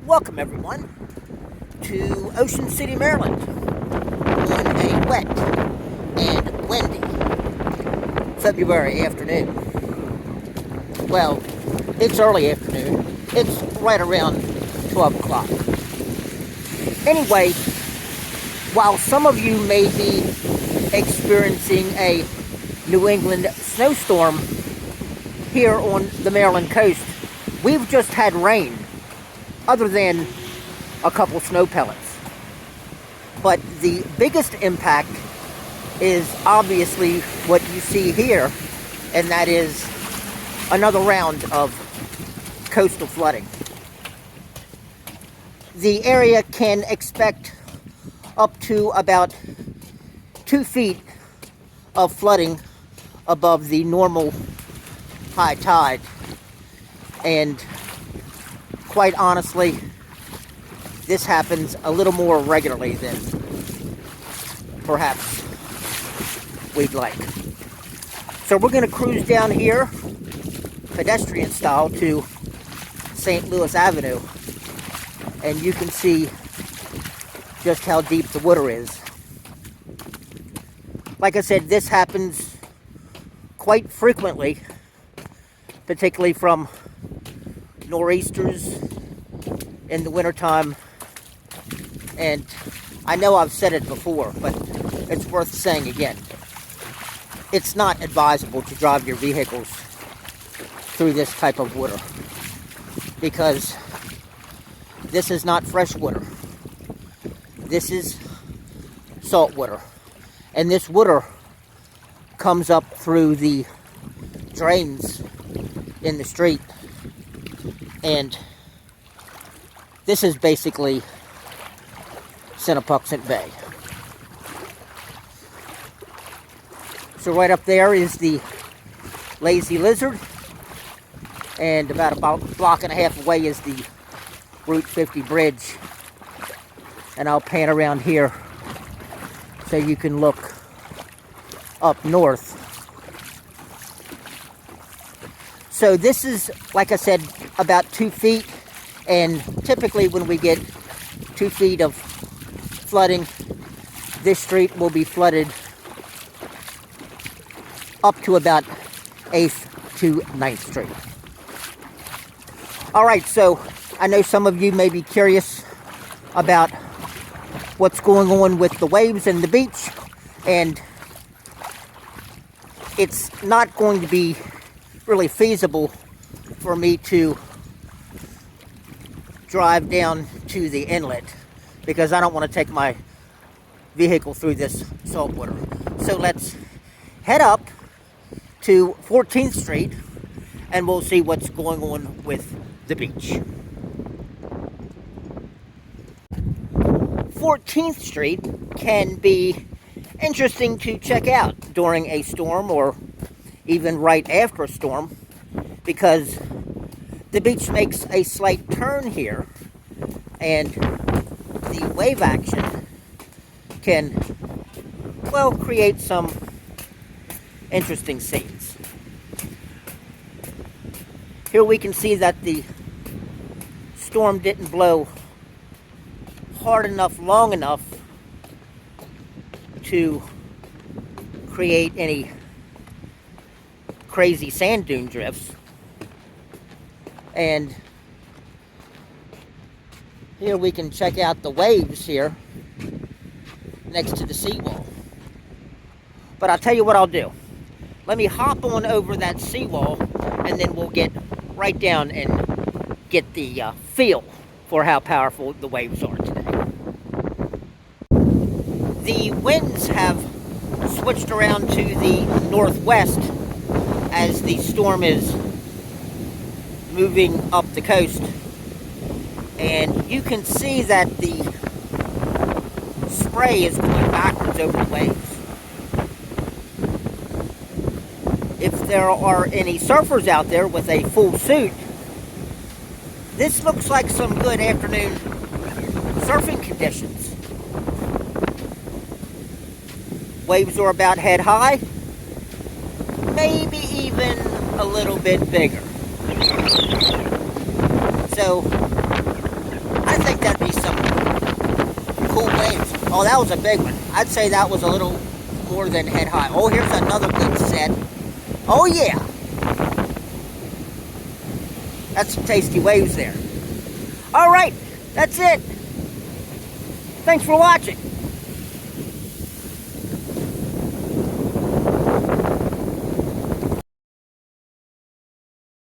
Welcome everyone to Ocean City, Maryland on a wet and windy February afternoon. Well, it's early afternoon. It's right around 12 o'clock. Anyway, while some of you may be experiencing a New England snowstorm here on the Maryland coast, we've just had rain, other than a couple snow pellets. But the biggest impact is obviously what you see here, and that is another round of coastal flooding. The area can expect up to about 2 feet of flooding above the normal high tide, and quite honestly, this happens a little more regularly than perhaps we'd like. So we're going to cruise down here, pedestrian style, to St. Louis Avenue, and you can see just how deep the water is. Like I said, this happens quite frequently, particularly from nor'easters in the wintertime. And I know I've said it before, but it's worth saying again. It's not advisable to drive your vehicles through this type of water, because this is not fresh water. This is salt water. And this water comes up through the drains in the street. And this is basically Centepuxent Bay. So right up there is the Lazy Lizard, and about a block and a half away is the Route 50 bridge. And I'll pan around here so you can look up north. So this is, like I said, about 2 feet, and typically when we get 2 feet of flooding, this street will be flooded up to about 8th to 9th Street. Alright, so I know some of you may be curious about what's going on with the waves and the beach, and it's not going to be really feasible for me to drive down to the inlet, because I don't want to take my vehicle through this salt water. So let's head up to 14th Street and we'll see what's going on with the beach. 14th Street can be interesting to check out during a storm, or even right after a storm, because the beach makes a slight turn here, and the wave action can, well, create some interesting scenes. Here we can see that the storm didn't blow hard enough, long enough to create any crazy sand dune drifts. And here we can check out the waves here next to the seawall. But I'll tell you what I'll do. Let me hop on over that seawall, and then we'll get right down and get the feel for how powerful the waves are today. The winds have switched around to the northwest as the storm is moving up the coast, and you can see that the spray is going backwards over the waves. If there are any surfers out there with a full suit, this looks like some good afternoon surfing conditions. Waves are about head high, maybe even a little bit bigger. So I think that'd be some cool waves. Oh, that was a big one. I'd say that was a little more than head high. Oh, here's another good set. Oh, yeah. That's some tasty waves there. All right, that's it. Thanks for watching.